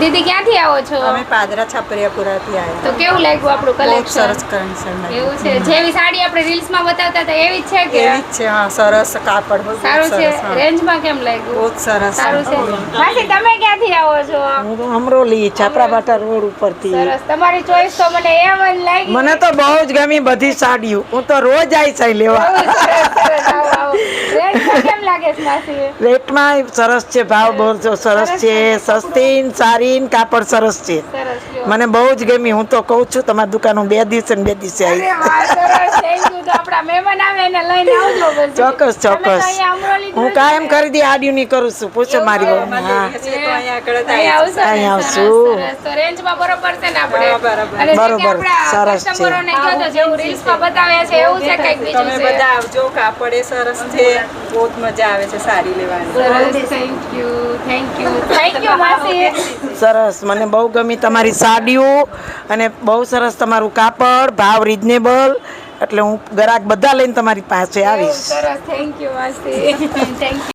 દીદી ક્યાંથી આવો છો? અમે પાદરા છાપરિયાપુરાથી આવ્યા. તો કેવું લાગ્યું આપણું બહુ કલેક્શન? સરસ કલેક્શન એવું છે, જેવી સાડી આપણે રીલ્સમાં બતાવતા હતા એવી જ છે કે? એવી જ છે. હા, સરસ કાપડ બહુ સારું છે. સરસ. હા, રેન્જમાં કેમ લાગ્યું? બહુ જ સરસ. સારું છે. માસી તમે ક્યાંથી આવો છો? હું અમરોલી છાપરાભાટા રોડ ઉપરથી. સરસ, તમારી ચોઈસ તો મને એમ જ લાગી. મને તો બહુ જ ગમી બધી સાડીઓ. હું તો રોજ આવી સાઈ લેવા. બહુ સરસ, સરસ. આવો, આવો. રેન્જમાં કેમ લાગે છે માસી? રેટમાં સરસ છે, ભાવ બહુ સરસ છે, સસ્તી ને સારી ને કાપડ સરસ છે. સરસ લ્યો. મને બહુ જ ગમી. હું તો કહું છું તમારી દુકાન 2 દિવસે ને 2 દિવસે અરે આવી. વાહ, સરસ. Thank you. તો આપણા મહેમાન આવે એને લઈને આવજો પછી. ચોક્કસ તમે તો ચોક્કસ. અહીંયા અમરોલી હું જોઈ કાયમ છે. ખરીદી આડિયું ની કરું છું. પૂછો મારી બહુ. હા, અહીંયા આવશો ને? અહીંયા આવશું. સરસ, સરસ. તો રેન્જમાં બરોબર છે ને આપણે? હા, બરાબર. અને જે કે બરોબર. આપણા સરસ છે. કસ્ટમરોને કહો તો જેવું રીલ્સમાં બતાવ્યા છે એવું છે કંઈક બીજું તમે છે? બધા આવજો. કાપડ એ સરસ છે. બહુ જ મજા આવે છે સાડી લેવાની. સરસ. Thank you, thank you, thank you માસી. સરસ. મને બહુ ગમી તમારી સાડીઓ અને બહુ સરસ તમારું કાપડ, ભાવ રિઝનેબલ. એટલે હું ગ્રાહક બધા લઈને તમારી પાસે આવીશ. સરસ, થેન્ક યુ માસી. Thank you.